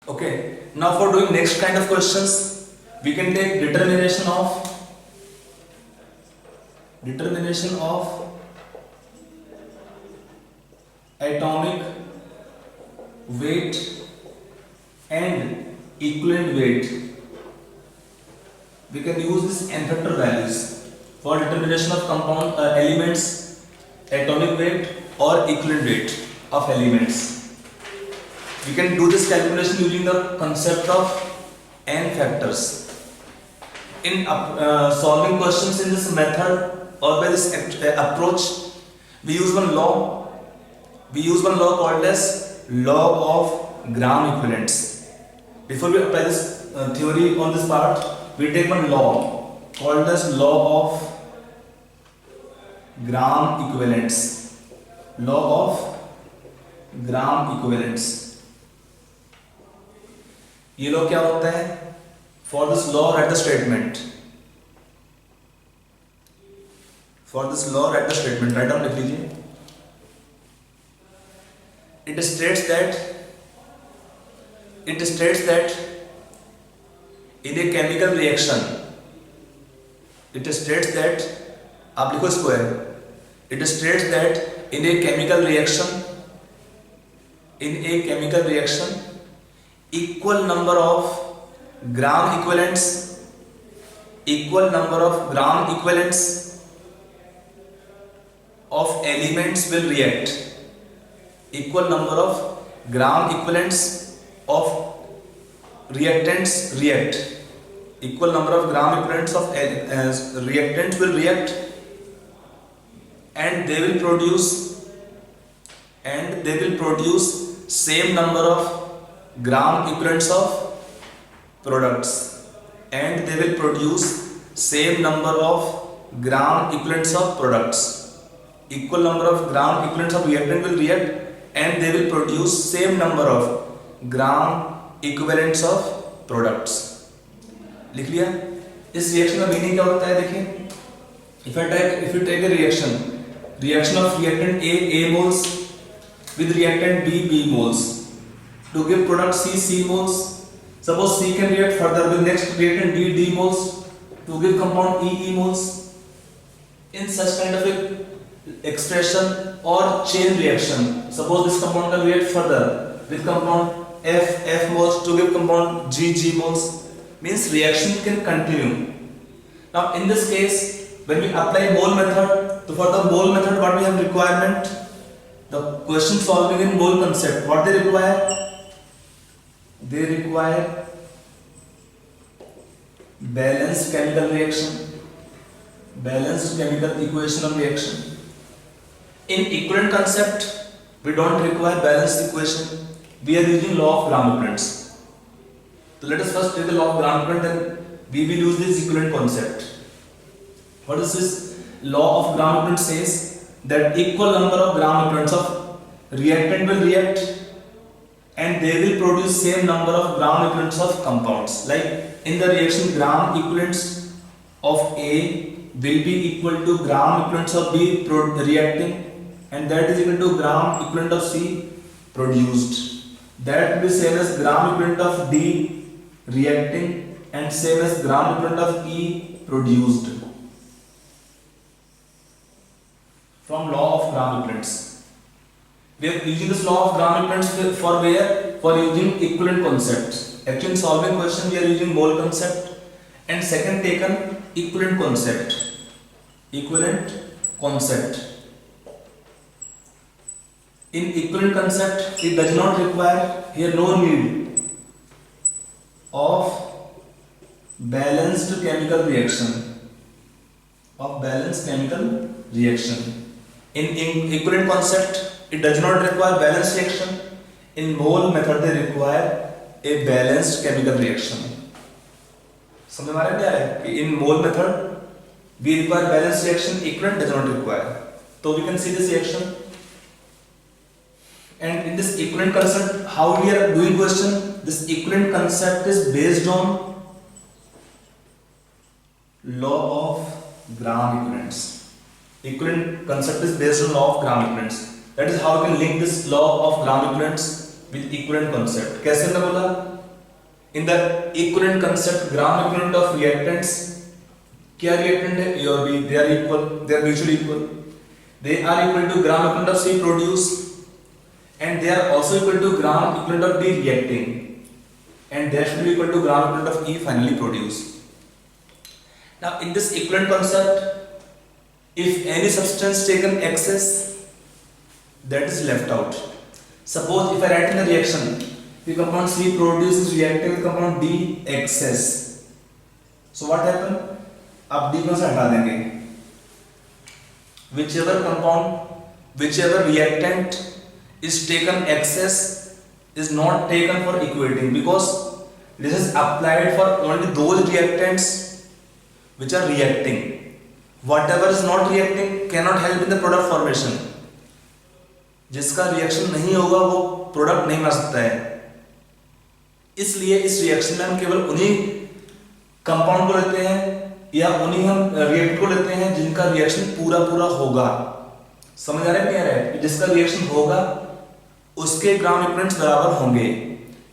Okay, now for doing next kind of questions, we can take determination of atomic weight and equivalent weight. We can use this n factor values for determination of compound elements, atomic weight or equivalent weight of elements. We can do this calculation using the concept of n factors. In solving questions in this method or by this approach, we use one law. We use one law called as law of gram equivalents. Before we apply this theory on this part, we take one law called as law of gram equivalents. Law of gram equivalents. ये law क्या होता है? For this law, write the statement. For this law, write the statement. Write down, लिख लीजिए. It states that in a chemical reaction, it states that आप लिखो इसको है. It states that in a chemical reaction, equal number of gram equivalents of elements will react. Equal number of gram equivalents of reactants react. Equal number of gram equivalents of reactants will react, and they will produce same number of gram equivalents of products, and they will produce same number of gram equivalents of products. Equal number of gram equivalents of reactant will react, and they will produce same number of gram equivalents of products. लिख लिया? इस reaction का meaning क्या होता है? देखिए, if you take a reaction of reactant A moles with reactant B moles to give product C moles. Suppose C can react further with next reactant D moles to give compound E moles. In such kind of a expression or chain reaction, suppose this compound can react further with compound F moles to give compound G moles, means reaction can continue. Now in this case, when we apply mole method, so for the mole method what we have requirement? The question solving in mole concept, what they require? They require balanced chemical reaction, balanced chemical equation of reaction. In equivalent concept, we don't require balanced equation. We are using law of gram equivalents. So let us first take the law of gram equivalent, then we will use this equivalent concept. What is this? Law of gram equivalent says that equal number of gram equivalents of reactant will react, and they will produce same number of gram equivalents of compounds. Like in the reaction, gram equivalents of A will be equal to gram equivalents of B reacting, and that is equal to gram equivalent of C produced. That will be same as gram equivalent of D reacting, and same as gram equivalent of E produced. From law of gram equivalents. We are using this law of gram equivalents for where? For using equivalent concept. Actually in solving question we are using mole concept, and second taken equivalent concept. In equivalent concept, it does not require here no need of balanced chemical reaction. In equivalent concept, it does not require balanced reaction. In mole method, they require a balanced chemical reaction. समझ में आ रहा है कि in mole method we require balanced reaction, equivalent does not require. So we can see this reaction. And in this equivalent concept, how we are doing question? This equivalent concept is based on law of gram equivalents. Equivalent concept is based on law of gram equivalents. That is how we can link this law of gram equivalents with equivalent concept. कैसे हमने बोला? in the equivalent concept, gram equivalent of reactants, क्या reactant है A और B, they are equal, they are mutually equal, they are equal to gram equivalent of C produce, and they are also equal to gram equivalent of D reacting, and they should be equal to gram equivalent of E finally produced. Now in this equivalent concept, if any substance taken excess, that is left out. Suppose if I write in the reaction, the compound C produces reacting with compound D excess. So what happen? आप D को से हटा देंगे. Whichever compound, whichever reactant is taken excess is not taken for equating, because this is applied for only those reactants which are reacting. Whatever is not reacting cannot help in the product formation. जिसका reaction नहीं होगा वो product नहीं बना सकता है. इसलिए इस रिएक्शन में हम केवल उन्हीं कंपाउंड को लेते हैं या उन्हीं हम रिएक्ट को लेते हैं जिनका रिएक्शन पूरा पूरा होगा. समझ आ रहा है क्या है? जिसका रिएक्शन होगा उसके ग्राम इक्विवेलेंट्स बराबर होंगे.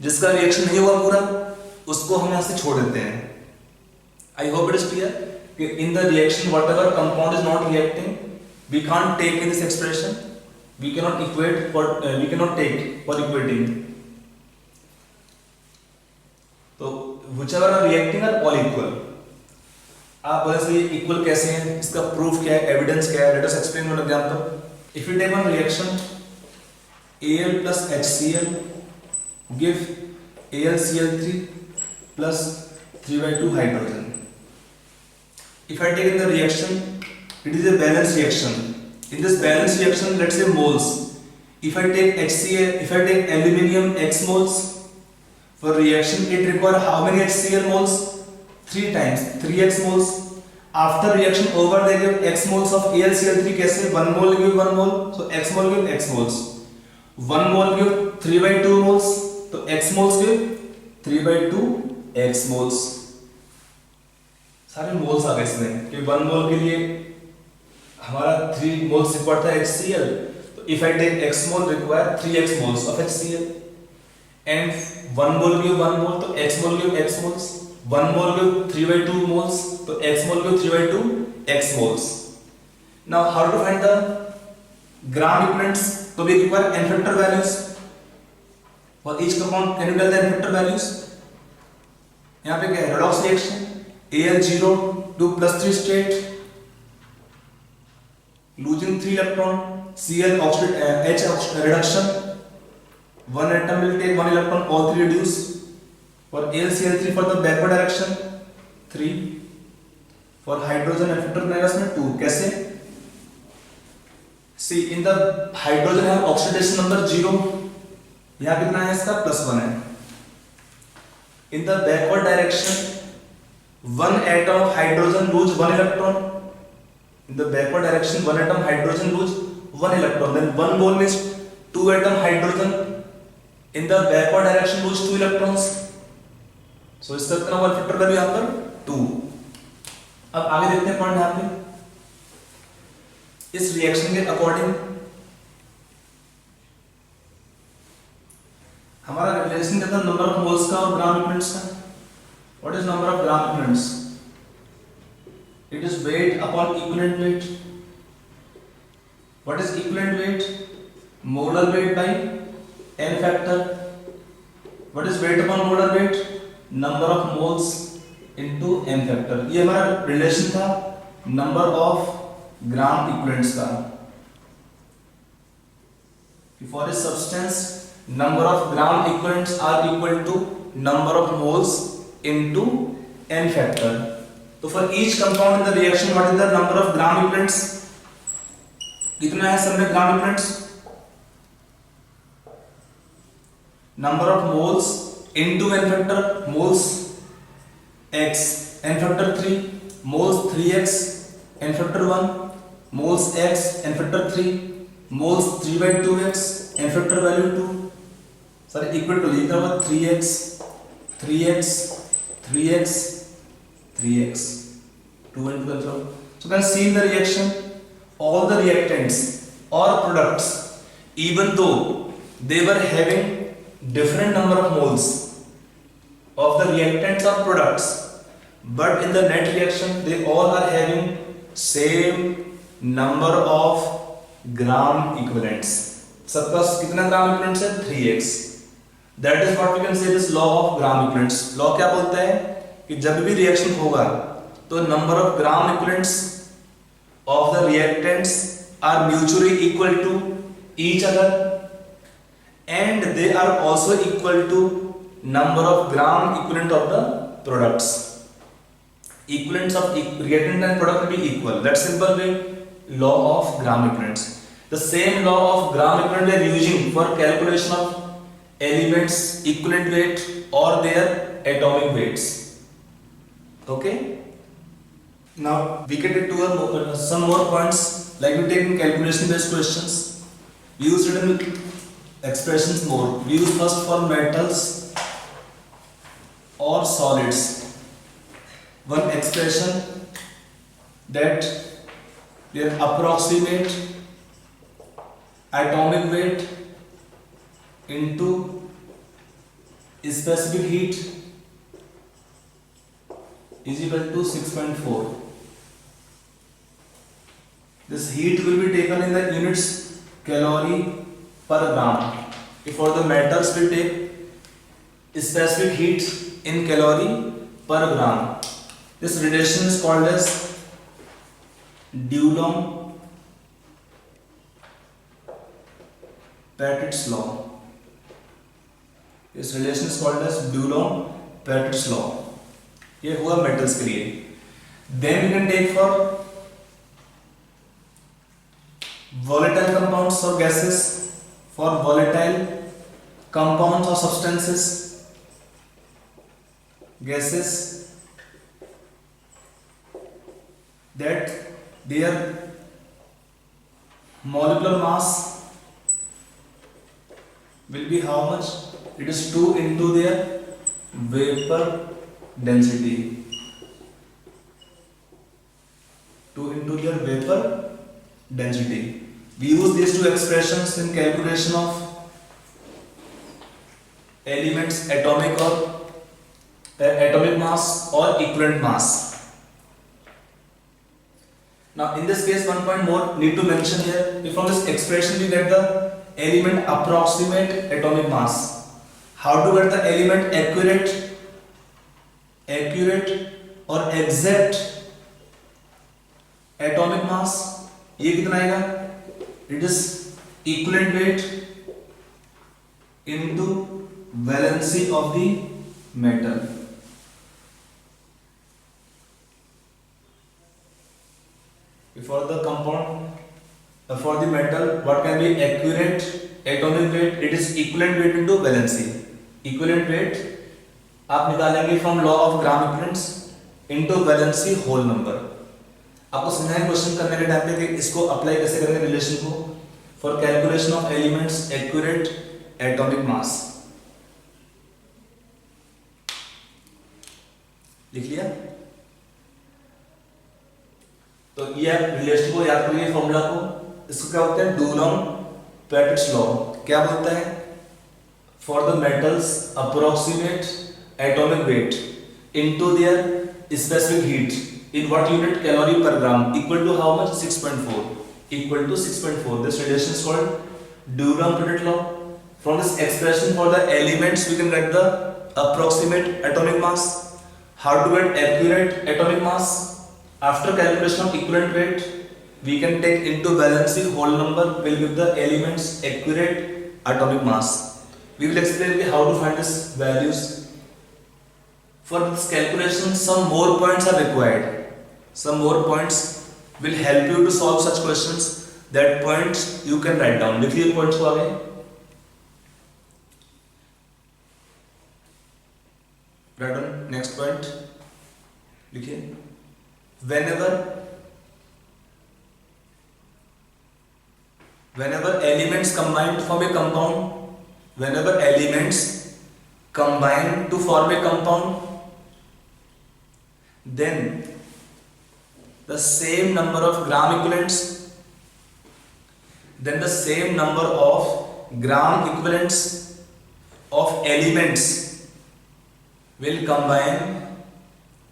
जिसका रिएक्शन नहीं हुआ पूरा उसको हम यहां से छोड़ देते हैं. I hope it is clear. In the reaction, whatever compound is not reacting, we can't take in this expression. We cannot equate for we cannot take for equating. तो whichever are reacting are all equal. आप बोले से equal कैसे हैं? इसका proof क्या है? Evidence क्या है? Let us explain one example. If you take one reaction, Al plus HCl give AlCl3 plus 3/2 hydrogen. If I take in the reaction, it is a balanced reaction. In this balanced reaction, let's say moles. If I take HCl, if I take aluminium X moles, for reaction it requires how many HCl moles? 3 times 3x moles. After reaction over, they give x moles of AlCl3. कैसे? 1 mole give 1 mole, so x mole give x moles. 1 mole give 3/2 moles, तो x moles give 3/2 x moles. सारे moles आ गए इसमें कि 1 mole के लिए हमारा 3 मोल्स रिक्वायर्ड था HCl, तो if I take x mole require 3x moles of HCl, and 1 mole give 1 mole, तो x mole give x moles. 1 mole give 3/2 moles, तो x mole give 3/2 x moles. Now how to find the gram equivalents? तो we require n factor values for each compound. Can you tell the n factor values? यहां पे क्या है? redox reaction, Al0 to +3 state, losing 3 electron, Cl H reduction, 1 atom will take 1 electron, all 3 reduce. For AlCl3 for the backward direction 3, for hydrogen and factor minus 2. कैसे? See, in the hydrogen have oxidation number 0, यहाँ कितना है इसका? +1 है. In the backward direction, 1 atom of hydrogen lose 1 electron. In the backward direction, 1 atom hydrogen lose 1 electron. Then 1 mole means 2 atom hydrogen in the backward direction lose 2 electrons. So इसका कितना हुआ factor value यहाँ पर? 2. अब आगे देखते हैं point यहाँ पे. इस रिएक्शन के अकॉर्डिंग हमारा रिलेशन कहता है नंबर ऑफ मोल्स का और ग्राम इक्विवेलेंट्स का. What is number of gram equivalents? It is weight upon equivalent weight. What is equivalent weight? Molar weight by n factor. What is weight upon molar weight? Number of moles into n factor. ये हमारा relation था number of gram equivalents का. For a substance, number of gram equivalents are equal to number of moles into n factor. तो for each compound in the reaction, what is the number of gram equivalents? कितना है सब में ग्राम equivalents? Number of moles into n factor, moles x, n factor 3, moles 3x, n factor 1, moles x, n factor 3, moles 3/2x, n factor value 2. Sorry, equal to लिखा हुआ 3x, 3x, 3x, 3x, 2 and 12. So you can see in the reaction, all the reactants or products, even though they were having different number of moles of the reactants of products, but in the net reaction they all are having same number of gram equivalents. सबका कितना ग्राम equivalents है 3x. That is what we can say this law of gram equivalents. Law क्या बोलता है कि जब भी reaction होगा तो number of gram equivalents of the reactants are mutually equal to each other and they are also equal to number of gram equivalent of the products. Equivalents of reactant and product will be equal. That's simple way law of gram equivalents. The same law of gram equivalent we are using for calculation of elements equivalent weight or their atomic weights. Okay. Now we can do some more points like we take in calculation based questions. We use written expressions more. We use first for metals or solids. One expression that their approximate atomic weight into specific heat is equal to 6.4. This heat will be taken in the units calorie per gram. If for the metals we take specific heat in calorie per gram. This relation is called as Dulong-Petit's law. This relation is called as Dulong-Petit's law. ये हुआ metals के लिए. Then we can take for volatile compounds or gases. For volatile compounds or substances, gases, that their molecular mass will be how much? It is 2 into their vapor density. 2 into their vapor density. We use these two expressions in calculation of elements atomic or atomic mass or equivalent mass. Now in this case one point more need to mention here. If from this expression we get the element approximate atomic mass. How to get the element accurate or exact atomic mass? ये कितना आएगा? It is equivalent weight into valency of the metal. For the compound, for the metal, what can be accurate atomic weight? It is equivalent weight into valency. Equivalent weight आप निकालेंगे from law of gram equivalents into valency whole number. आपको समझना है question करने के time पे कि इसको अप्लाई कैसे करेंगे रिलेशन को for calculation of elements accurate atomic mass. लिख लिया? तो ये रिलेशन को याद करिए फॉर्मूला को. इसको क्या बोलते हैं? डुलोंग-पेटिट्स लॉ. क्या बोलता है? For the metal's approximate atomic weight into their specific heat in what unit calorie per gram equal to how much? 6.4. Equal to 6.4. This relation is called Dulong-Petit's law. From this expression for the elements we can get the approximate atomic mass. How to get accurate atomic mass? After calculation of equivalent weight we can take into valency whole number will give the elements accurate atomic mass. We will explain how to find these values. For this calculation some more points are required. Some more points will help you to solve such questions. That points you can write down. लिख लिए points को आगे. Write down next point. लिखिए. Whenever elements combine to form a compound, whenever elements combine to form a compound, then the same number of gram equivalents, of elements will combine,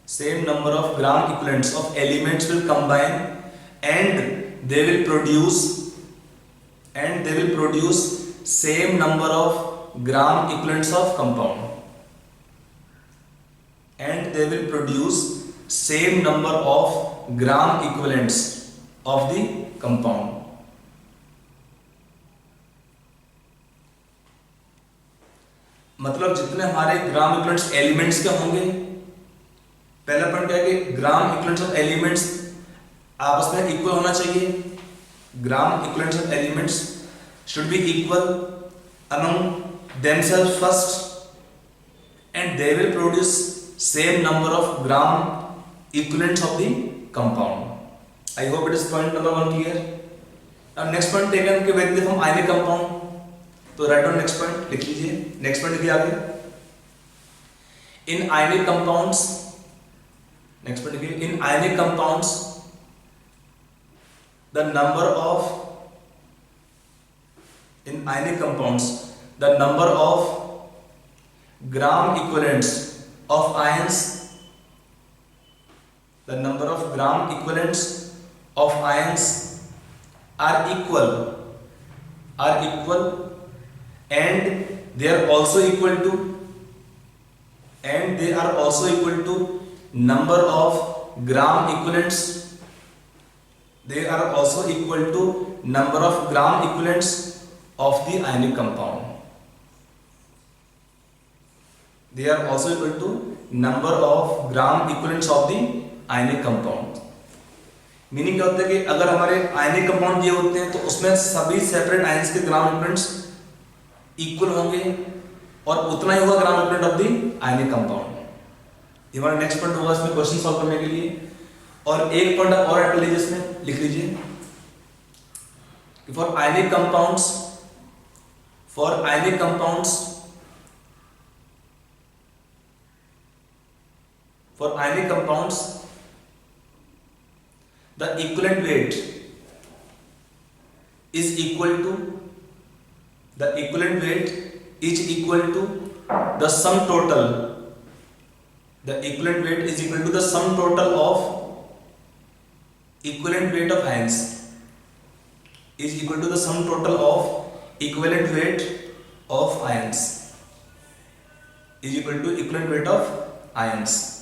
same number of gram equivalents of elements will combine, and they will produce same number of gram equivalents of compound, and they will produce same number of gram equivalents of the compound. मतलब जितने हमारे ग्राम equivalents elements के होंगे, पहला point है कि ग्राम equivalents of elements आपस में इक्वल होना चाहिए. Gram equivalents of elements should be equal among themselves first, and they will produce same number of gram equivalents of the compound. I hope it is point number 1 clear. Now next point taken कि when they form ionic compound, तो write on next point लिख लीजिए. Next point लिखिए आगे. In ionic compounds, next point लिखिए, in ionic compounds the number of, in ionic compounds the number of gram equivalents of ions, the number of gram equivalents of ions are equal, and they are also equal to, number of gram equivalents, they are also equal to number of gram equivalents of the ionic compound, they are also equal to number of gram equivalents of the ionic compound. Meaning क्या होता है कि अगर हमारे ionic compound ये होते हैं तो उसमें सभी सेपरेट आयंस के ग्राम इक्विवेलेंट्स इक्वल होंगे और उतना ही होगा ग्राम equivalent of the ionic compound. ये हमारा नेक्स्ट पॉइंट होगा इसमें क्वेश्चन सॉल्व करने के लिए. और एक पॉइंट और ऐड कर लीजिए, इसमें लिख लीजिए कि for ionic compounds the equivalent weight is equal to the sum total, the equivalent weight is equal to the sum total of equivalent weight of ions, is equal to the sum total of equivalent weight of ions, is equal to equivalent weight of ions.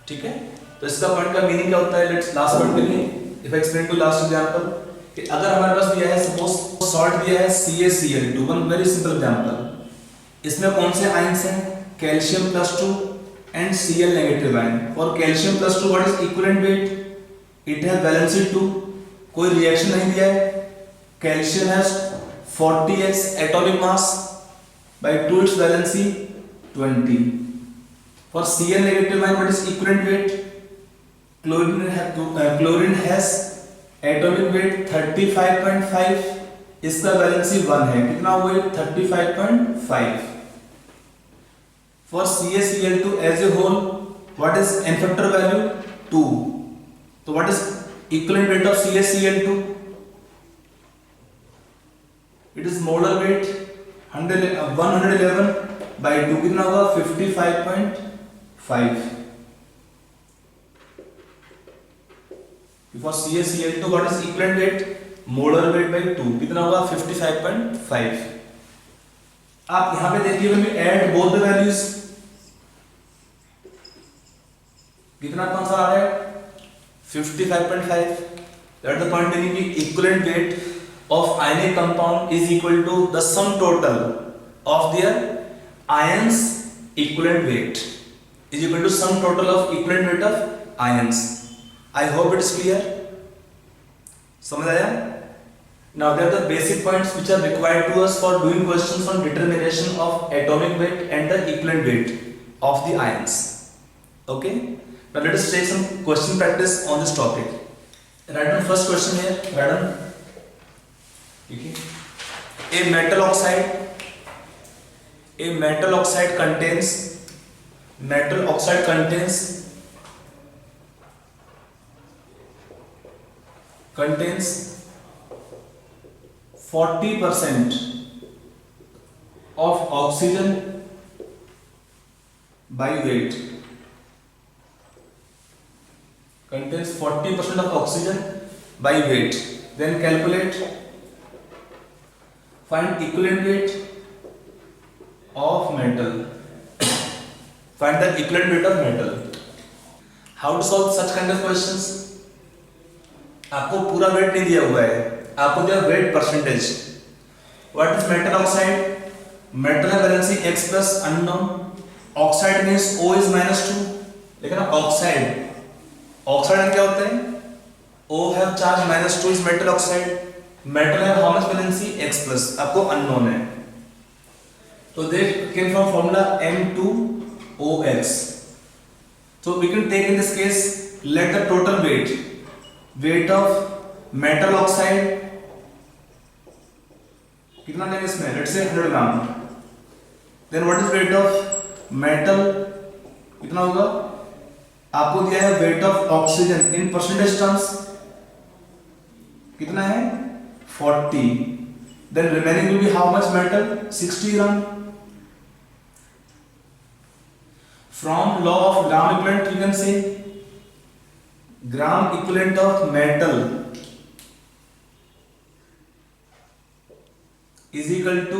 ठीक है, तो इसका point का meaning क्या होता है? Let's last point के लिए if I explain to last example कि अगर हमारे पास दिया है सपोज सॉल्ट दिया है CaCl2, one very simple example. इसमें कौन से आयंस हैं? Calcium +2 and Cl negative ion. For calcium +2 what is equivalent weight? It has valency 2, कोई रिएक्शन नहीं दिया है. Calcium has 40s atomic mass by 2 it's valency 20. For Cl negative ion what is equivalent weight? Chlorine has atomic weight 35.5, इसका valency 1 है. कितना हुआ? 35.5. For CaCl2 as a whole what is n factor value? 2. तो what is equivalent weight of CaCl2? It is molar weight 111 by 2, कितना होगा? 55.5. For CaCl2 what is equivalent weight? Molar weight by 2, कितना होगा? 55.5. आप यहां पे देखिए when we add both the values कितना कौन सा आ रहा है? 55.5. That is the point meaning कि equivalent weight of ionic compound is equal to the sum total of their ions equivalent weight, is equal to sum total of equivalent weight of ions. I hope it is clear. समझ आया? Now there are the basic points which are required to us for doing questions on determination of atomic weight and the equivalent weight of the ions. Okay? Now let us take some question practice on this topic. Write down first question here. Write down. Okay. A metal oxide contains 40% of oxygen by weight contains 40% of oxygen by weight. Then calculate, find equivalent weight of metal. Find the equivalent weight of metal. How to solve such kind of questions? आपको पूरा wait नहीं दिया हुआ है, आपको दिया weight percentage. What is metal oxide? Metal है valency x plus unknown. Oxide means O is -2. लेकिन ऑक्साइड क्या होता है? O have charge -2 is metal oxide. Metal है how much valency x plus, आपको अननोन है. तो they came from formula M2OX. So we can take in this case, let the total weight of metal oxide कितना लेंगे इसमें? let's say 100 gram. then what is weight of metal कितना होगा? आपको दिया है weight of oxygen in percentage terms कितना है? 40. then remaining will be how much metal? 60 gram. from law of gram equivalent you can say gram equivalent of metal is equal to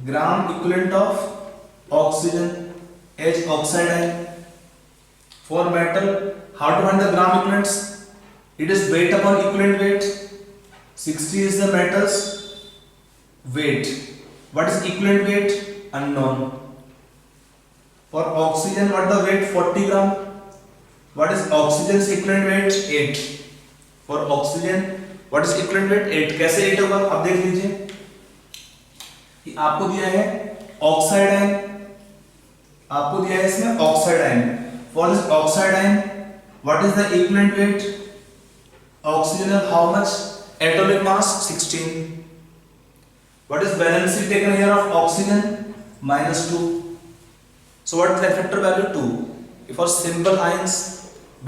gram equivalent of oxygen H oxide है. For metal, how to find the gram equivalents? It is weight upon equivalent weight. 60 is the metal's weight. What is equivalent weight? Unknown. For oxygen, what is the weight? 40 gram. What is oxygen's equivalent weight? 8. For oxygen, what is equivalent weight? 8. कैसे 8 होगा? आप देख लीजिए कि आपको दिया है oxide ion, आपको दिया है इसमें oxide ion. For this oxide ion, what is the equivalent weight? Oxygen have how much? Atomic mass 16. What is valency taken here of oxygen? -2. So what is the effector value? 2. For simple ions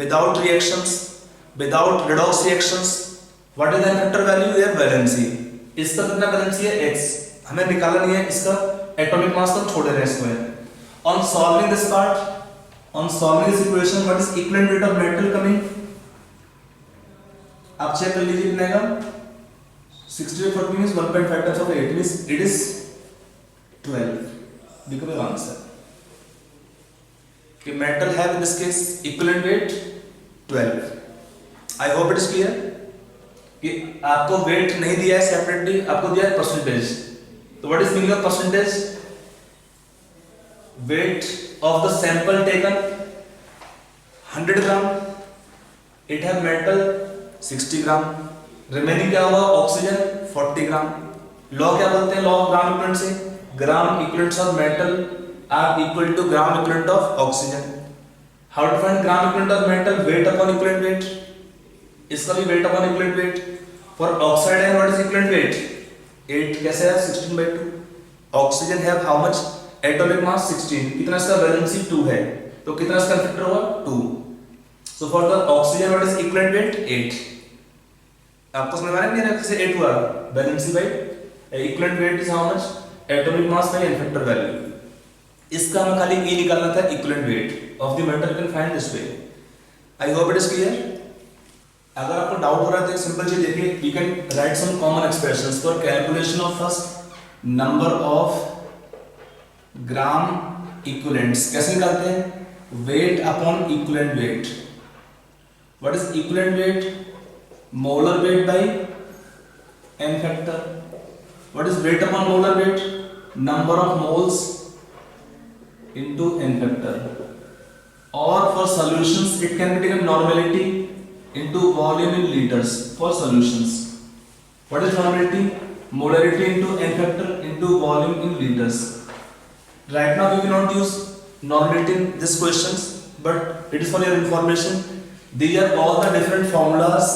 without reactions, without redox reactions, what is the effector value? Their valency. इसका कितना valency है? x. हमें निकालना नहीं है इसका atomic mass, तो छोड़ रहे हैं इसको. On solving this part, on solving this equation, what is equivalent weight of metal coming? आप चेक कर लीजिए कितना आएगा. 60 by 40 means 1.5 times of 8 means it is 12. become the answer. कि metal have in this case equivalent weight 12. I hope it is clear. कि आपको weight नहीं दिया है separately, आपको दिया है percentage. तो what is meaning of percentage? Weight of the sample taken 100 gram, it have metal 60 gram. remaining क्या हुआ? Oxygen 40 gram. law क्या बोलते हैं? law of gram equivalent से gram equivalents of metal are equal to gram equivalent of oxygen. how to find gram equivalent of metal? weight upon equivalent weight. इसका भी weight upon equivalent weight. for oxide ion what is equivalent weight? 8. कैसे है? 16 by 2. oxygen have how much? atomic mass 16. कितना इसका valency 2 है, तो कितना इसका effector होगा? 2. so for the oxygen what is equivalent weight? 8. आपको समझ में आ रहा है नहीं? कैसे 8 हुआ? valency by equivalent weight is how much? atomic mass by effector value. इसका हमें खाली E निकालना था, equivalent weight of the metal. you can find this way. I hope it is clear. अगर आपको डाउट हो रहा है तो एक सिंपल चीज देखिए, we can write some common expressions for calculation of first number of gram equivalents. कैसे निकालते हैं? weight upon equivalent weight. what is equivalent weight? molar weight by n factor. what is weight upon molar weight? number of moles into n factor. or for solutions it can be taken normality into volume in liters for solutions. what is normality? molarity into n factor into volume in liters. right now we will not use normality in these questions, but it is for your information. These are all the different formulas,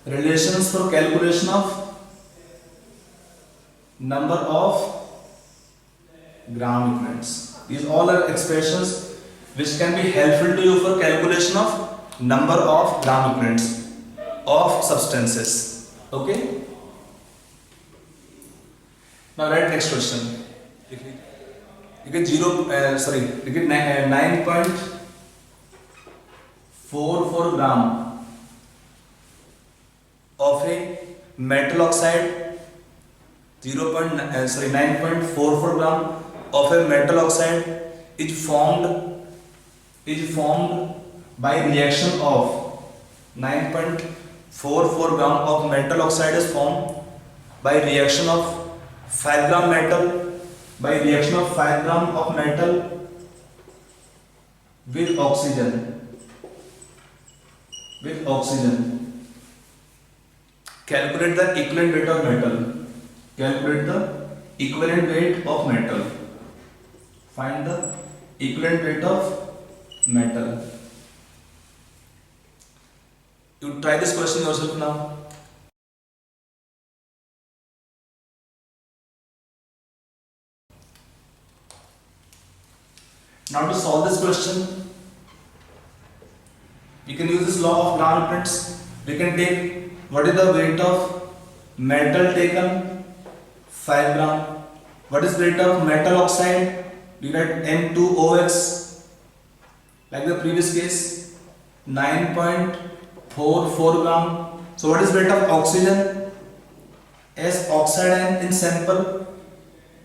relations for calculation of number of gram equivalents. These all are expressions which can be helpful to you for calculation of number of gram equivalents of substances. Okay? Now write next question. देखिए 9.44 ग्राम of a metal oxide 9.44 gram of a metal oxide is formed by reaction of 9.44 gram of metal oxide is formed by reaction of 5 gram metal by reaction of 5 gram of metal with oxygen. Calculate the equivalent weight of metal. Calculate the equivalent weight of metal. Find the equivalent weight of metal. You try this question yourself now. Now to solve this question, we can use this law of gram equivalents. We can take what is the weight of metal taken 5 gram. What is weight of metal oxide? We get N2OX. Like the previous case, 9.44 gram. So what is weight of oxygen? As oxide ion in sample,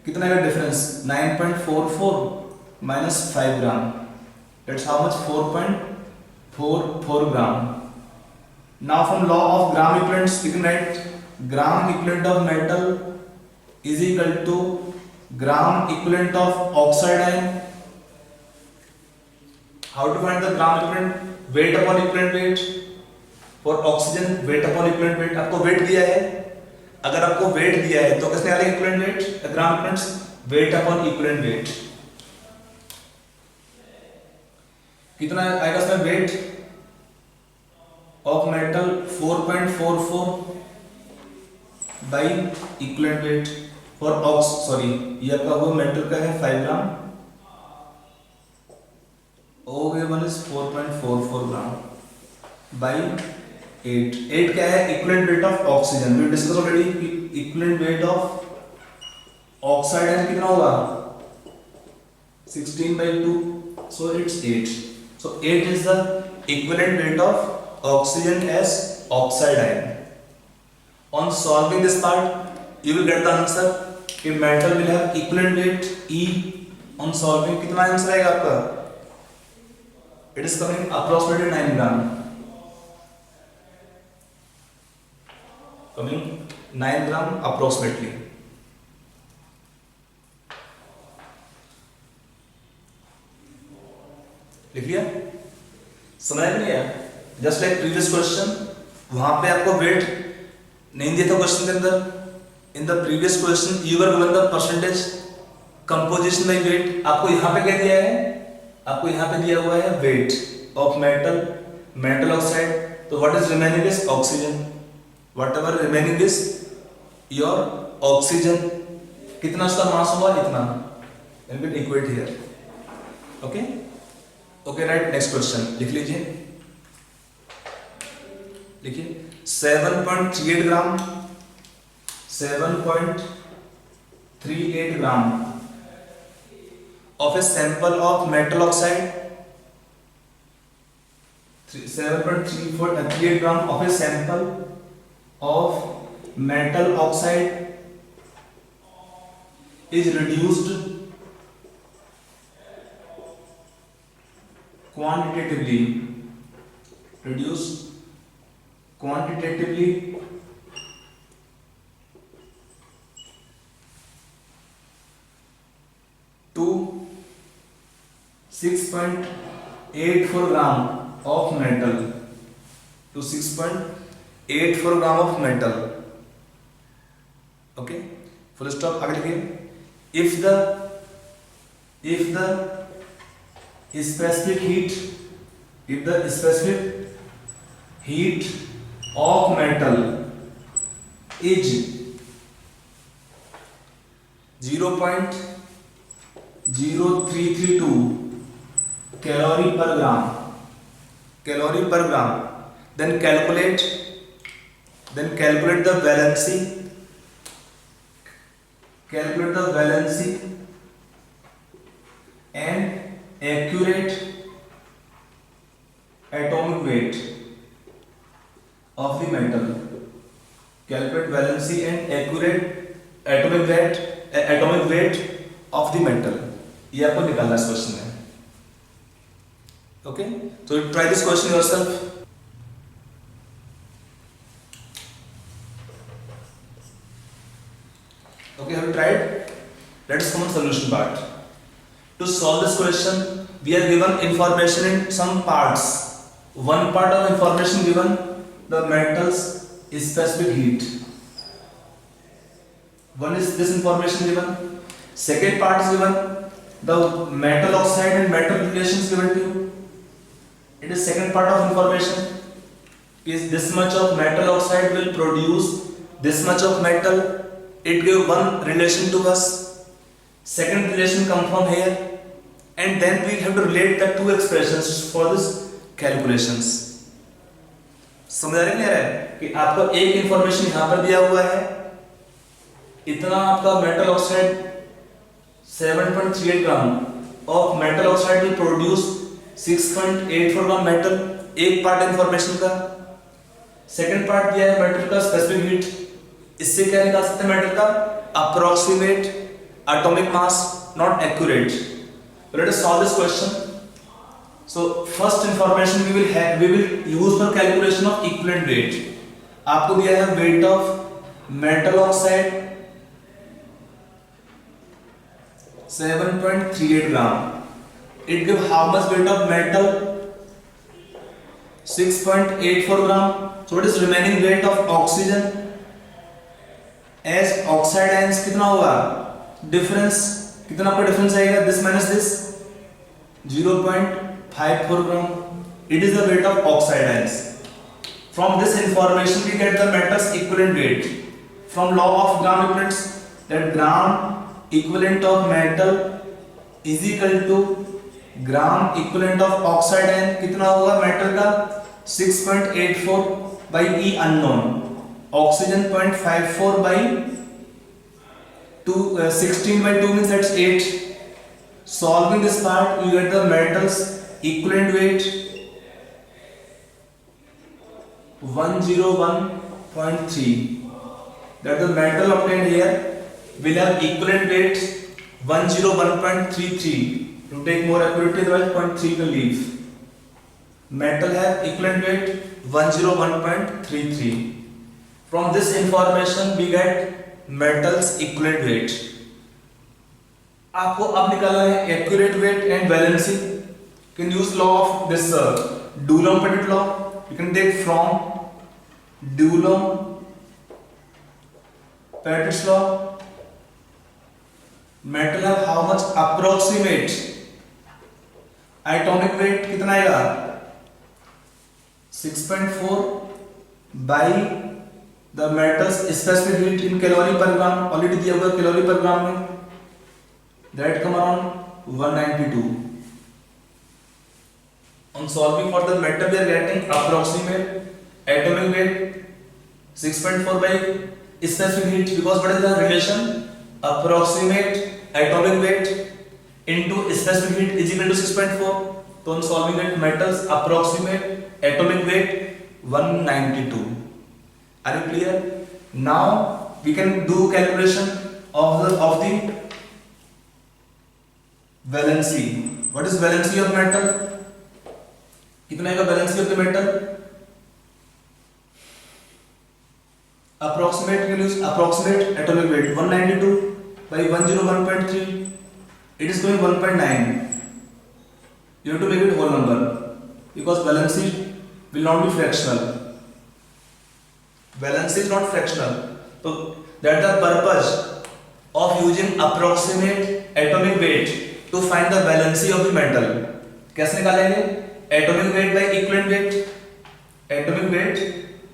कितना का difference? 9.44 minus 5 gram. That's how much? 4.44 gram. Now from law of gram equivalents, we can write gram equivalent of metal is equal to gram equivalent of oxide ion. How to find the gram equivalent? Weight upon equivalent weight. For oxygen, weight upon equivalent weight. आपको weight दिया है, अगर आपको weight दिया है तो किसने आएगा equivalent weight? ग्राम equivalents, weight upon equivalent weight. कितना आएगा इसमें weight of metal? 4.44 by equivalent weight for ये आपका वो मेटल का है 5 ग्राम. OA1 is 4.44 gram by 8. 8 क्या है? equivalent weight of oxygen. We discussed already. equivalent weight of oxide and कितना होगा? 16/2. So it's 8. So 8 is the equivalent weight of oxygen as oxide ion. On solving this part, you will get the answer. कि metal will have equivalent weight E. On solving कितना answer आएगा आपका? It is coming approximately 9 gram. Coming 9 gram approximately. लिख लिया? समझ नहीं आया? Just like previous question, वहां पे आपको weight नहीं दिया था क्वेश्चन के अंदर. In the previous question, you were given the percentage composition by weight. आपको यहाँ पे क्या दिया है? आपको यहाँ पे दिया हुआ है weight of metal oxide. तो what is remaining is oxygen. Whatever remaining is your oxygen. कितना उसका मास हुआ? इतना. And we equate here. Okay? Okay, right. Next question. लिख लीजिए. लिखिए 7.38 ग्राम 7.38 gram of a sample of metal oxide. 7.38 gram of a sample of metal oxide is reduced quantitatively to 6.84 gram of metal. To 6.84 gram of metal. Okay, full stop. आगे लिखिए. If the specific heat of metal is 0.0332 calorie per gram, then calculate the valency, accurate atomic weight of the metal. Calculate valency and accurate atomic weight of the metal. ये आपको निकालना इस question में. Okay, so try this question yourself. Okay, have you tried? Let us come on solution part. To solve this question, we are given information in some parts. One part of information given, the metal's specific heat. One is this information given. Second part is given, the metal oxide and metal relations given to you. It is second part of information. Is this much of metal oxide will produce this much of metal. It gave one relation to us. Second relation come from here, and then we have to relate the two expressions for this calculations. समझ आ रहा है कि आपको एक information यहाँ पर दिया हुआ है, इतना आपका metal oxide 7.38 gram of metal oxide will produce 6.84 gram metal. एक पार्ट इंफॉर्मेशन का. सेकंड पार्ट दिया है मेटल का स्पेसिफिक हीट. इससे क्या निकाल सकते हैं मेटल का? Approximate atomic mass, not accurate. Let us solve this question. So first information we will use for calculation of equivalent weight. आपको दिया है weight of metal oxide 7.38 gram. It gives how much weight of metal? 6.84 gram. So what is remaining weight of oxygen? As oxide ions कितना होगा? Difference कितना आपका difference आएगा? This minus this 0.54 gram. It is the weight of oxide ions. From this information we get the metal's equivalent weight. From law of gram equivalents, that gram equivalent of metal is equal to gram equivalent of oxide ion. कितना होगा metal का? 6.84 by E unknown. Oxygen 0.54 by 16 by 2 means that's 8. Solving this part, you get the metal's equivalent weight 101.3. That the metal obtained here will have equivalent weight 101.33. To take more accurately, the 0.3 will leave. Metal have equivalent weight 101.33. From this information we get metal's equivalent weight. आपको अब निकालना है accurate weight and valency. Can use law of this Dulong Petit law. You can take from Dulong Petit law. Metal have how much approximate atomic weight कितना आएगा? 6.4 by the metal's specific heat in calorie per gram. Already दिया हुआ calorie per ग्राम में. That come around 192. On solving for the metal, we are getting approximate atomic weight 6.4 by specific heat, because what is the relation? Approximate atomic weight into specific heat is equal to 6.4. So on solving it, metals approximate atomic weight 192. Are you clear? Now we can do calculation of the valency. What is valency of metal? कितना है valency of the metal? Approximate, you use approximate atomic weight 192 by 101.3. It is going 1.9. You have to make it whole number because valency will not be fractional. Valency is not fractional. So that the purpose of using approximate atomic weight to find the valency of the metal. कैसे निकालेंगे? Atomic weight by equivalent weight. Atomic weight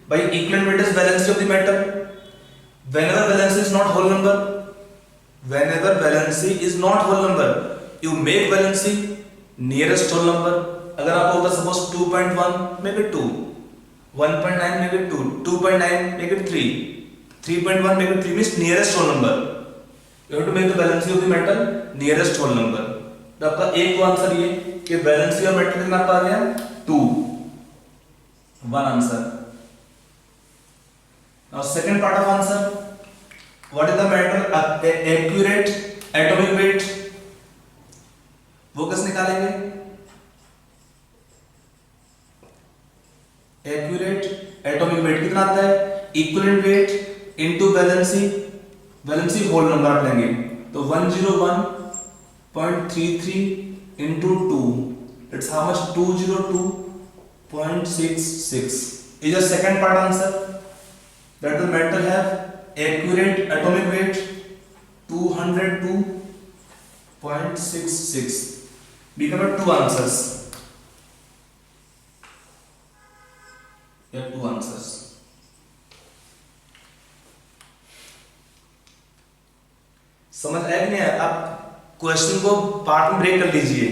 by equivalent weight is valency of the metal. Whenever valency is not whole number, you make valency nearest whole number. अगर आपको होता suppose 2.1 make it 2, 1.9 make it 2, 2.9 make it 3, 3.1 make it 3 means nearest whole number. You have to make the valency of the metal nearest whole number. तो आपका एक तो answer ये कि valency of metal कितना आ गया 2, one answer. Now second part of answer, what is the metal accurate atomic weight, वो कैसे निकालेंगे? एक्यूरेट एटॉमिक वेट कितना आता है? Equivalent weight into valency, valency whole number आप लेंगे तो 101.33 into 2, it's how much? 202.66 is the second part answer, that the metal have accurate atomic weight 202.66, become two answers. You have two answers. समझ आया कि नहीं आया? आप क्वेश्चन को पार्ट में ब्रेक कर लीजिए।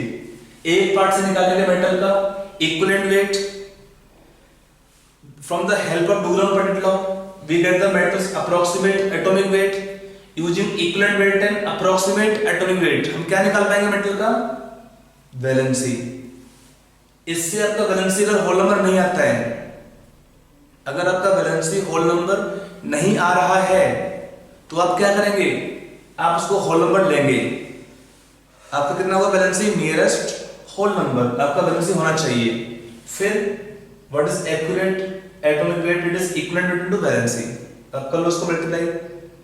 एक पार्ट से निकालेंगे मेटल का equivalent weight from the help of Dulong Petit law, we get the metal's approximate atomic weight using equivalent weight and approximate atomic weight. हम क्या निकाल पाएंगे मेटल का? वैलेंसी। इससे आपका वैलेंसी का होल नंबर नहीं आता है, अगर आपका वैलेंसी होल नंबर नहीं आ रहा है तो आप क्या करेंगे? आप उसको होल नंबर लेंगे। आपका कितना होगा वैलेंसी? नियरेस्ट होल नंबर आपका वैलेंसी होना चाहिए। फिर what is accurate atomic wait? It is equivalent weight into valency. अब कर लो उसको मल्टीप्लाई,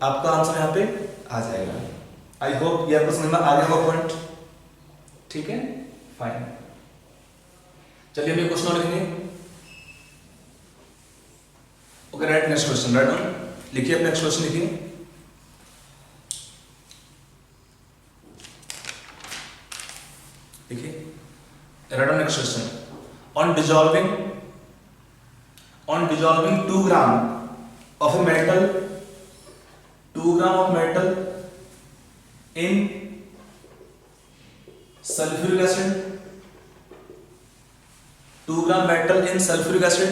आपका आंसर यहाँ पे आ जाएगा। आई होप ये आपको समझ में आ गया होगा पॉइंट, ठीक है, फाइन। चलिए हम ये क्वेश्चन और लिखेंगे। Okay, right next question, write down, लिखिए अपना नेक्स्ट क्वेश्चन लिखिए। देखिए, write down next question. On dissolving 2 gram of a metal, 2 gram of metal in sulphuric acid, 2 gram metal in sulphuric acid,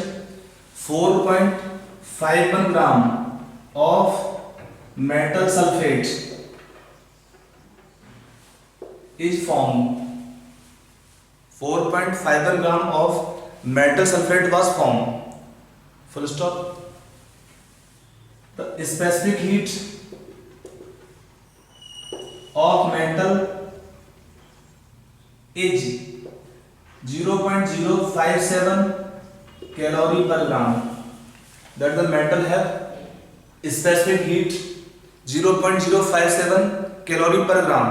4.51 gram of metal sulphate is formed, 4.51 gram of metal sulfate was formed, full stop. The specific heat of metal is 0.057 calorie per gram, that the metal have specific heat 0.057 calorie per gram.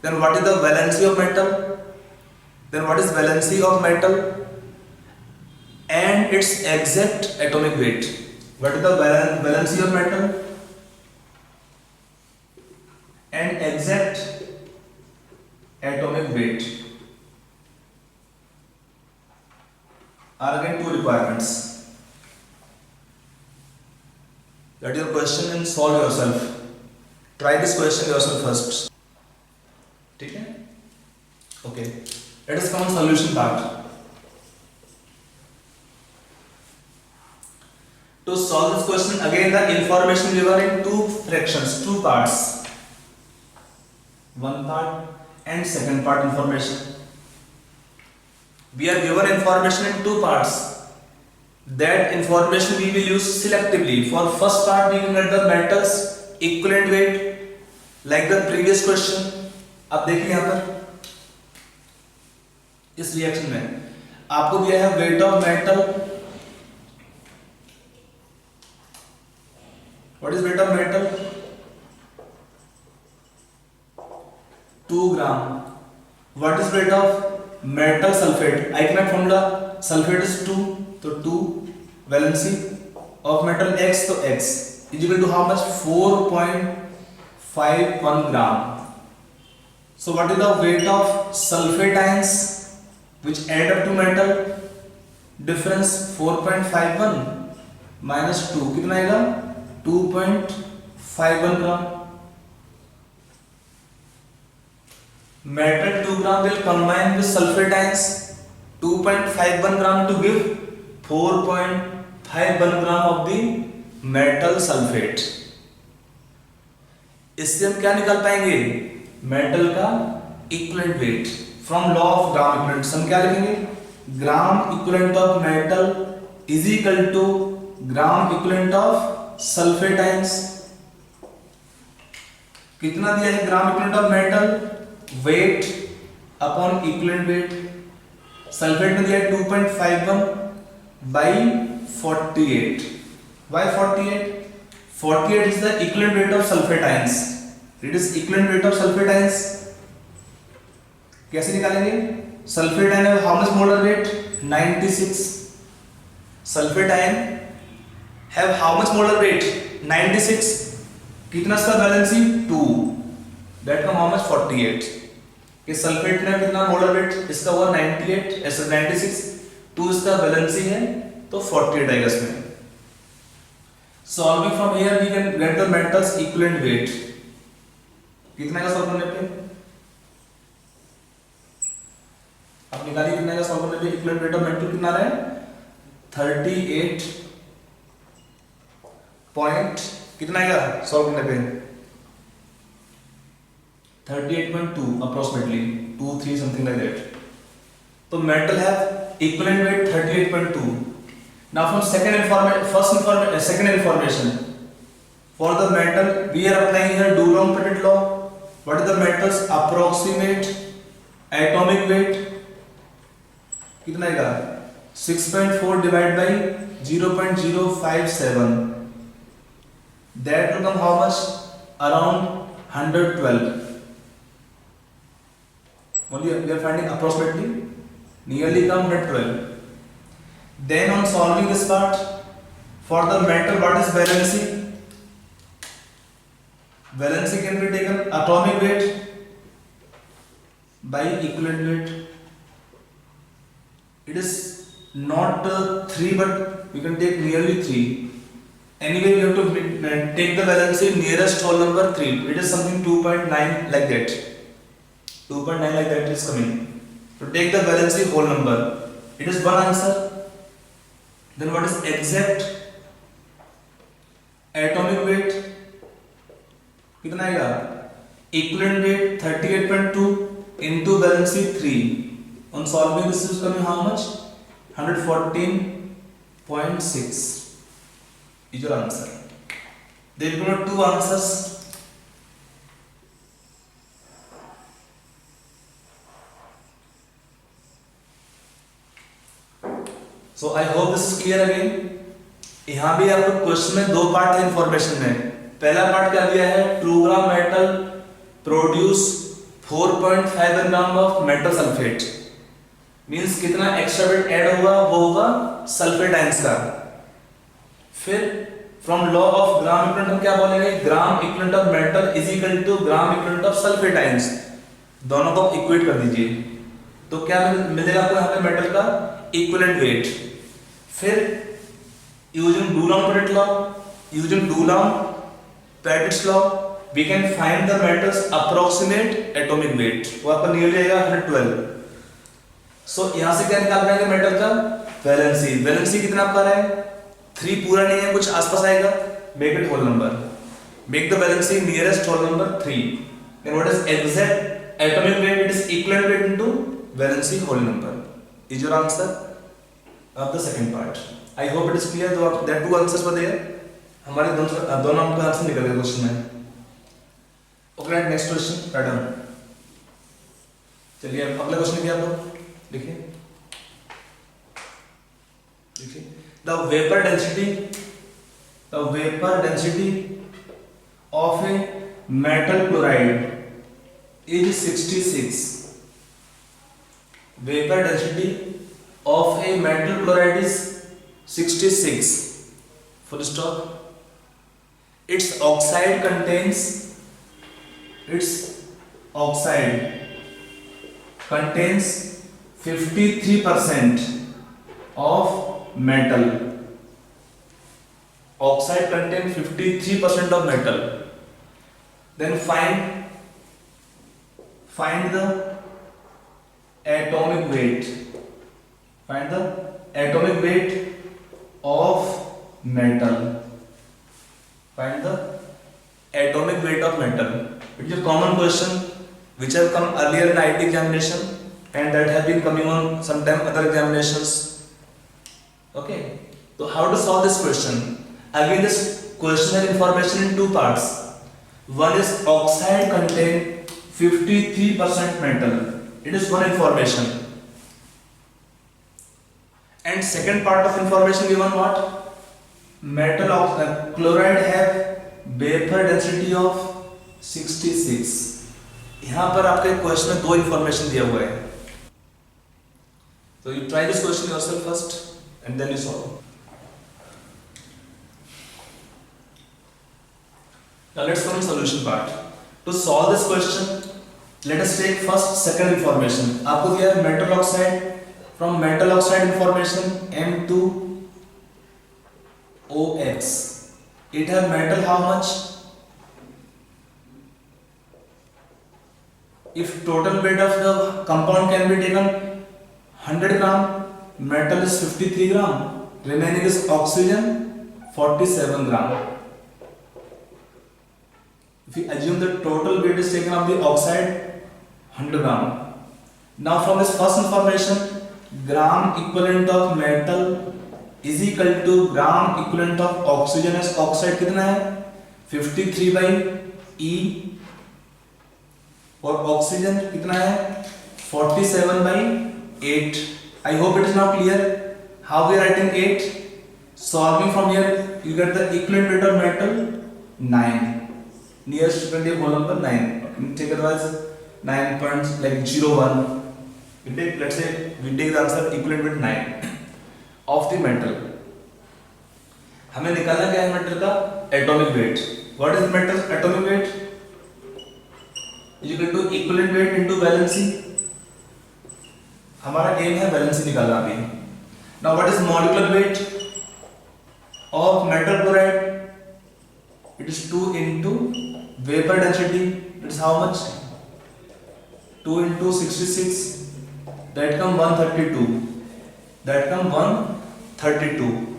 Then what is the valency of metal? Then what is valency of metal and its exact atomic weight? What is the valency of metal and exact atomic weight? Are again two requirements. That is your question and solve yourself. Try this question yourself first. ठीक है, okay, let us come on solution part. To solve this question, again the information given in two fractions, two parts, one part and second part information. We are given information in two parts. That information we will use selectively. For first part we will get the metals equivalent weight like the previous question. अब देखिए यहां पर इस reaction में आपको दिया है weight of metal, what is weight of metal? 2 gram. What is weight of metal sulphate? I can formula sulphate is 2, तो 2 वैलेंसी ऑफ मेटल x, तो x is equal to how much? 4.51 gram. So what is the weight of sulfate ions which add up to metal? Difference 4.51 minus 2 कितना आएगा? 2.51 ग्राम। Metal 2 gram will combine with sulfate ions 2.51 gram to give 4.51 gram of the metal sulfate। इससे हम क्या निकाल पाएंगे? Metal का equivalent weight from law of gram equivalent हम क्या लिखेंगे, gram equivalent of metal is equal to gram equivalent of sulphate ions. कितना दिया है gram equivalent of metal, weight upon equivalent weight. Sulphate में दिया है 2.51 by 48. Why 48? 48 is the equivalent weight of sulfate ions. It is equivalent weight of sulfate ions. कैसे निकालेंगे? Sulfate ion have how much molar weight? 96. Sulfate ion have how much molar weight? 96. कितना इसका valency? 2. That come how much? 48. कि sulphate में कितना molar weight इसका हुआ 98 ऐसे 96, 2 इसका वैलेंसी है तो 48 आएगा इसमें। Solving from here we can get the metals equivalent weight. कितना का सॉल्व करने पे आप निकालिए, कितना का सॉल्व करने पे इक्विवेलेंट वेट ऑफ मेटल कितना रहा है 38 पॉइंट कितना आएगा सॉल्व करने पे 38.2 approximately 2 3 something like that. So metal have equivalent weight 38.2. Now from second information for the metal we are applying here Coulomb-Pettit law. What is the metal's approximate atomic weight? कितना आएगा 6.4 divided by 0.057. That will come how much? Around 112. Only we are finding approximately, nearly come 112. Then on solving this part, for the metal what is valency? Valency can be taken atomic weight by equivalent weight. It is not 3 but we can take nearly 3. Anyway we have to take the valency nearest whole number 3. It is something 2.9 like that. 2.9 like that is coming. To take the valency whole number, it is one answer. Then what is exact atomic weight? कितना आएगा? Equivalent weight 38.2 into valency 3. On solving this is coming how much? 114.6 is your answer. There will be 2 answers. So I hope this is clear again. यहाँ भी आपको question में 2 part है information में। पहला part क्या दिया है, 2 gram metal produce 4.5 gram of metal sulphate, means कितना एक्स्ट्रा वेट ऐड होगा वो होगा सल्फेट आयंस का। फिर from law of gram equivalent हम क्या बोलेंगे, gram equivalent of metal is equal to gram equivalent of sulphate ions. दोनों को इक्वेट कर दीजिए तो क्या मिलेगा आपको यहाँ पे मेटल का इक्विवेलेंट वेट। फिर using Coulomb-Pettit law, using Coulomb-Pettit law we can find the metal's approximate atomic weight, वो आपका नियरली आएगा 112। सो यहाँ से क्या निकाल पाएंगे मेटल का वैलेंसी। वैलेंसी कितना आपका रहा है 3, पूरा नहीं है कुछ आसपास आएगा, make it whole number, make the valency nearest whole number 3। then what is exact atomic weight? It is equivalent weight into valency whole number is your answer of the second part. I hope it is clear that 2 answers were there. हमारे दोनों का answer निकल गया question में। Okay next question pattern. चलिए अगला question क्या आप लोग देखिए the vapour density of a metal chloride is 66। Vapour density of a metal chloride is 66 full stop. Its oxide contains 53% of metal. Oxide contains 53% of metal. Then find the atomic weight. Find the atomic weight of metal. Find the atomic weight of metal. It is a common question which have come earlier in IT examination and that have been coming on sometime other examinations. Okay, so how to solve this question? Again, this question has information in two parts. One is oxide contain 53% metal. It is one information. And second part of information given what? Metal oxide chloride have vapor density of 66. यहाँ पर आपके question में दो information दिया हुआ है. So you try this question yourself first and then you solve. Now let's come to solution part. To solve this question, let us take first second information. आपको दिया है metal oxide. From metal oxide information M2OX. It has metal how much? If total weight of the compound can be taken 100 gram, metal is 53 gram. Remaining is oxygen 47 gram. If we assume the total weight is taken of the oxide 100 gram. Now from this first information, gram equivalent of metal is equal to gram equivalent of oxygen. as oxide कितना है 53 by E और oxygen कितना है 47 by 8. I hope it is now clear. How we are writing 8? Solving from here you get the equivalent weight of metal 9. Nearest to the whole number 9. Take it as 9.01. We take, let's say we take the answer equivalent with 9 of the metal. हमें निकालना क्या है metal का atomic weight. What is metal atomic weight? Is equal to equivalent weight into valency. हमारा M है valency निकालना अभी. Now what is molecular weight of metal chloride? It is 2 into vapor density. It is how much? 2 into 66. That come 132. That come 132.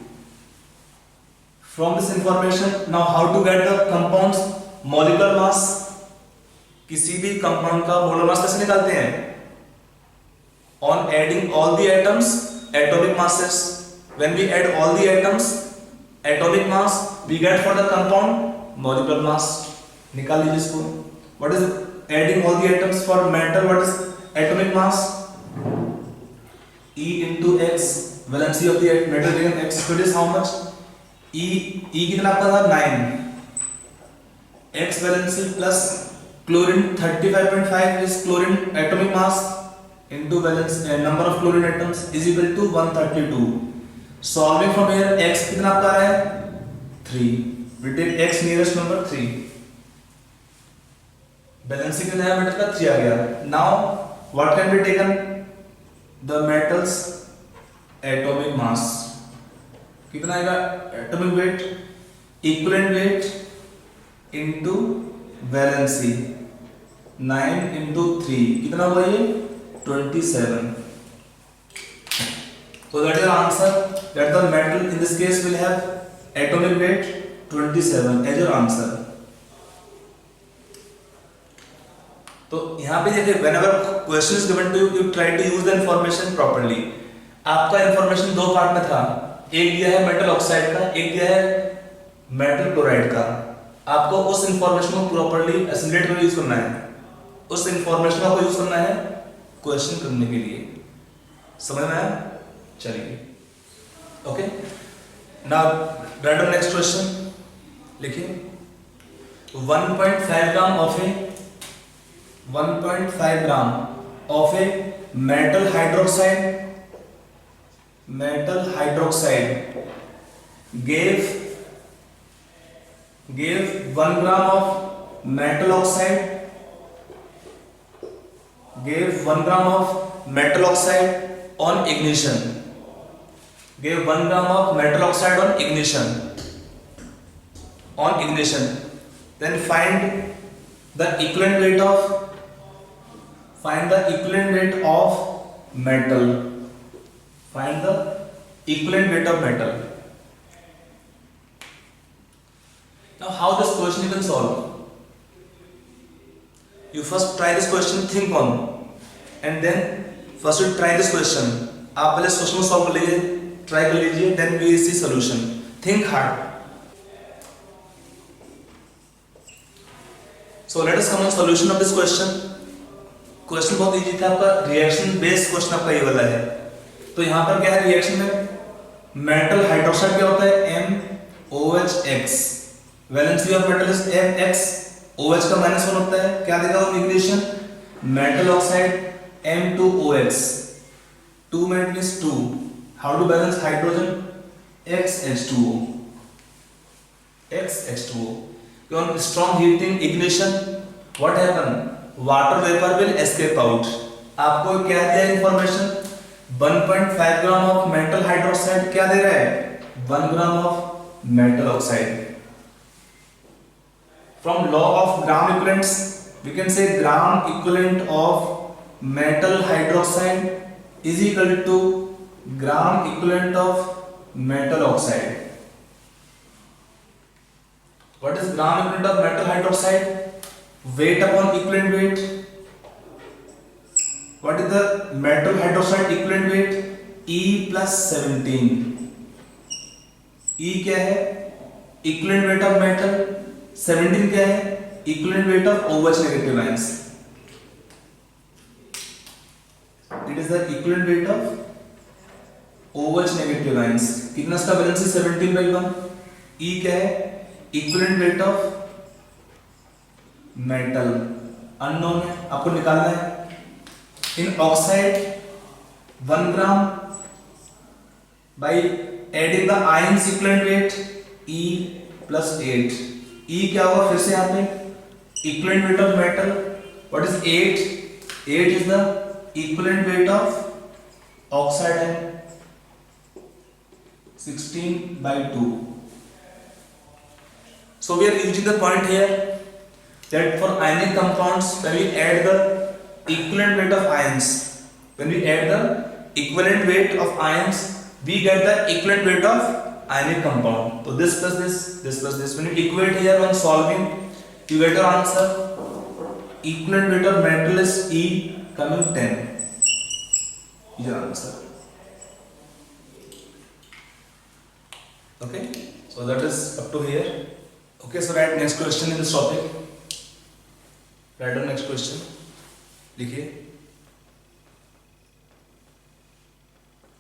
From this information, now how to get the compounds molecular mass? किसी भी compound का molar mass कैसे निकालते हैं? On adding all the atoms, atomic masses. When we add all the atoms, atomic mass, we get for the compound molecular mass. निकाल लीजिए इसको. What is adding all the atoms for metal? What is atomic mass? E into X, valency of the metal taken X. So it is how much? E कितना आपका था 9. X valency plus chlorine 35.5 is chlorine atomic mass into valence number of chlorine atoms is equal to 132. Solving from here X कितना आपका आ रहा है 3. We take X nearest number 3. Valency कितना है metal का 3 आ गया. Now what can be taken? The metals atomic mass. कितना आएगा atomic weight equivalent weight into valency 9 into 3 कितना हुआ ये 27. So that is your answer. That the metal in this case will have atomic weight 27 as your answer. तो यहाँ पे देखिए whenever question is given to you, you try to use the information properly. आपका information दो part में था. एक दिया है मेटल ऑक्साइड का, एक दिया है मेटल क्लोराइड का. आपको उस इंफॉर्मेशन को प्रॉपर्ली असिमुलेट करके यूज करना है. उस इंफॉर्मेशन को आपको यूज करना है क्वेश्चन करने के लिए. समझ में आया? चलिए. Okay. Now right the next question. लिखिए 1.5 gram of A 1.5 gram of a metal hydroxide gave 1 gram of metal oxide on ignition. Gave 1 gram of metal oxide on ignition. Then find the equivalent weight of metal. Find the equivalent weight of metal. Now how this question you can solve? You first try this question, think on, and then first you try this question. आप पहले इस question को solve कर लीजिए, try कर लीजिए, then we see solution. Think hard. So let us come on solution of this question. Question बहुत easy था आपका, रिएक्शन बेस्ड क्वेश्चन आपका ये वाला है. तो यहाँ पर क्या है रिएक्शन में, मेटल हाइड्रोक्साइड क्या होता है MOHX, valency of metal is MX, OH का -1 होता है, क्या देगा वो equation, metal oxide M2OX, 2 means 2, how to balance hydrogen, XH2O, XH2O. On strong heating ignition, what happen, water vapor will escape out. आपको क्या दिया information, 1.5 gram of metal hydroxide क्या दे रहा है, 1 ग्राम of metal oxide. From law of gram equivalents, we can say gram equivalent of metal hydroxide is equal to gram equivalent of metal oxide. What is gram equivalent of metal hydroxide? Weight upon equivalent weight. What is the metal hydroxide equivalent weight? E plus 17. E क्या है, equivalent weight of metal. 17 क्या है, equivalent weight of OH negative ions. It is the equivalent weight of OH negative ions. कितना इसका balance है 17/1. E क्या है, equivalent weight of metal, unknown है, आपको निकालना है. In oxide 1 gram by adding the ions equivalent weight E plus 8. E क्या होगा फिर से यहाँ पे, equivalent weight of metal. What is 8? 8 is the equivalent weight of oxide है 16/2. So we are using the point here that for ionic compounds, when we add the equivalent weight of ions, when we add the equivalent weight of ions, we get the equivalent weight of ionic compound. So this plus this, this plus this. When you equate here on solving, you get your answer. Equivalent weight of metal is E coming 10. Is your answer. Okay. So that is up to here. Okay. So write next question in this topic. Write down next question. लिखिए.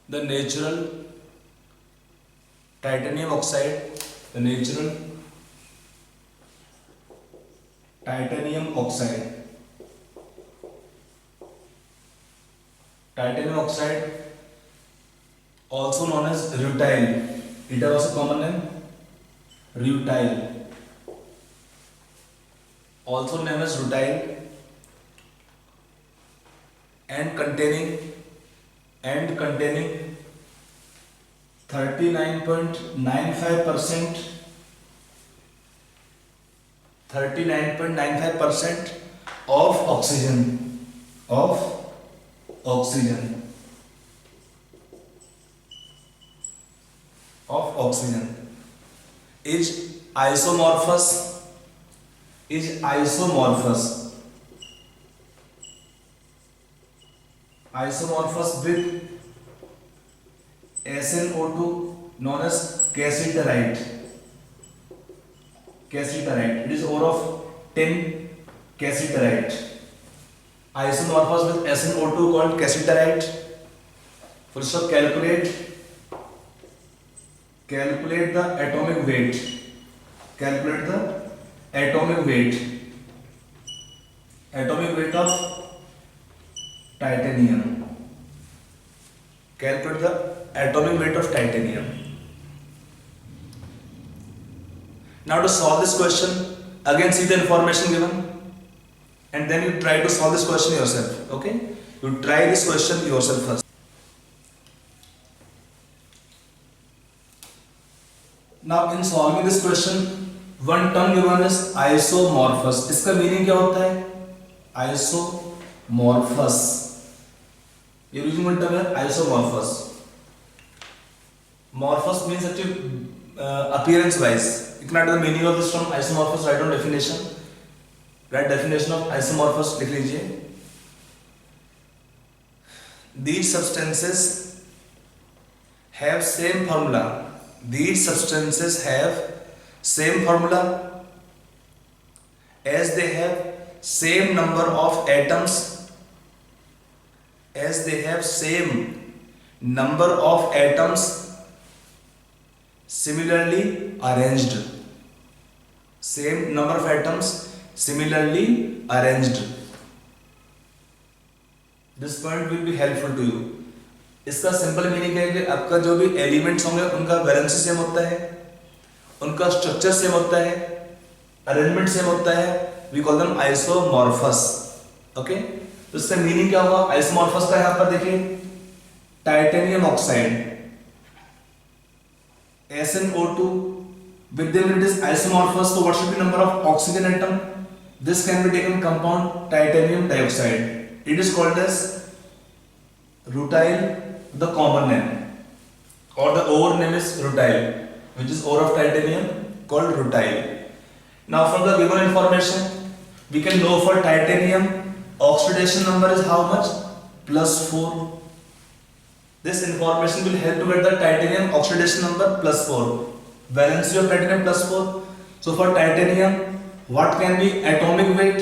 The natural titanium oxide, the natural titanium oxide, titanium oxide also known as rutile, it has also common name rutile, also known as rutile, and containing 39.95% of oxygen is isomorphous with SnO2 known as cassiterite. It is ore of tin, cassiterite. Isomorphous with SnO2 called cassiterite. Full stop. Calculate the atomic weight. Calculate the atomic weight of titanium. Calculate the atomic weight of titanium. Now to solve this question, again see the information given and then you try to solve this question yourself. Okay, you try this question yourself first. Now in solving this question, one term given is isomorphous. इसका meaning क्या होता है, isomorphous. ये using one term है isomorphous. Morphous means actually appearance wise. You can add the meaning of this term isomorphous. Write down definition. Write definition of isomorphous लिख लीजिए. These substances have same formula. These substances have same formula as they have same number of atoms, as they have same number of atoms similarly arranged. Same number of atoms similarly arranged. This point will be helpful to you. इसका simple meaning है कि आपका जो भी elements होंगे उनका valency same होता है, उनका स्ट्रक्चर सेम होता है, अरेंजमेंट सेम होता है. We call them isomorphous. Okay, तो इसका मीनिंग क्या होगा आइसोमॉर्फस का? यहां पर देखिए titanium oxide SnO2 with them it is isomorphous. So what should be number of oxygen atom? This can be taken compound titanium dioxide. It is called as rutile, the common name, or the ore name is rutile, which is ore of titanium called rutile. Now from the given information we can know for titanium oxidation number is how much? +4. This information will help to get the titanium oxidation number +4. Valency of titanium +4. So for titanium what can be atomic weight?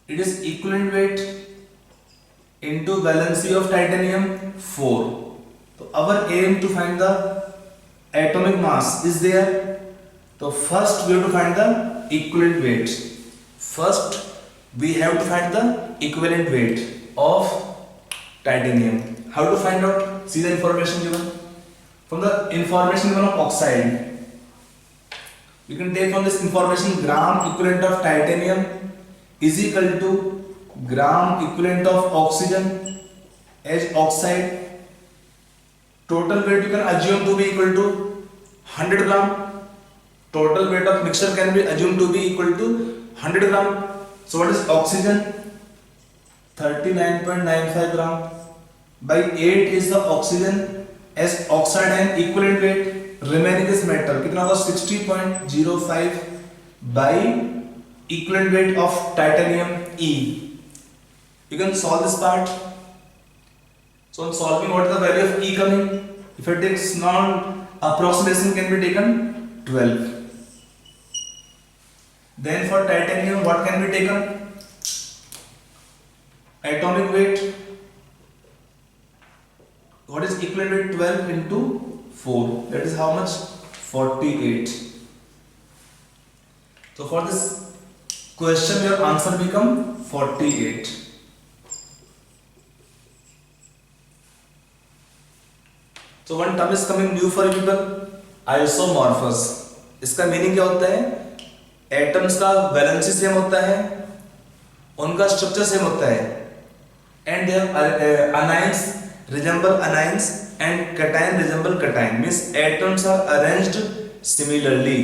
It is equivalent weight into valency of titanium 4. So our aim to find the atomic mass is there. So first we have to find the equivalent weight. First we have to find the equivalent weight of titanium. How to find out? See the information given. From the information given of oxide, you can take from this information gram equivalent of titanium is equal to gram equivalent of oxygen as oxide. Total weight you can assume to be equal to 100 gram. Total weight of mixture can be assumed to be equal to 100 gram. So what is oxygen? 39.95 gram. By 8 is the oxygen as oxide and equivalent weight. Remaining is metal. कितना होगा? 60.05 by equivalent weight of titanium E. You can solve this part. So in solving, what is the value of E coming? If it takes non approximation can be taken 12. Then for titanium what can be taken? Atomic weight. What is equivalent weight? 12 into 4. That is how much? 48. So for this question your answer become 48. So one term is coming new for you people, isomorphous. इसका meaning क्या होता है? Atoms का valency same होता है, उनका structure same होता है, and they have anions resemble anions and cation resemble cation. Means atoms are arranged similarly.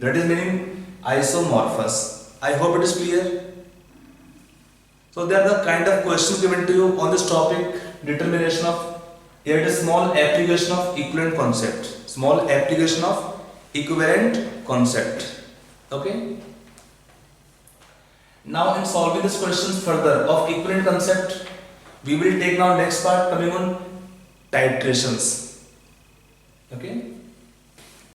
That is meaning isomorphous. I hope it is clear. So there are the kind of questions given to you on this topic. Determination of, here it is small application of equivalent concept. Small application of equivalent concept. Okay. Now in solving these questions further of equivalent concept, we will take now next part coming on titrations. Okay.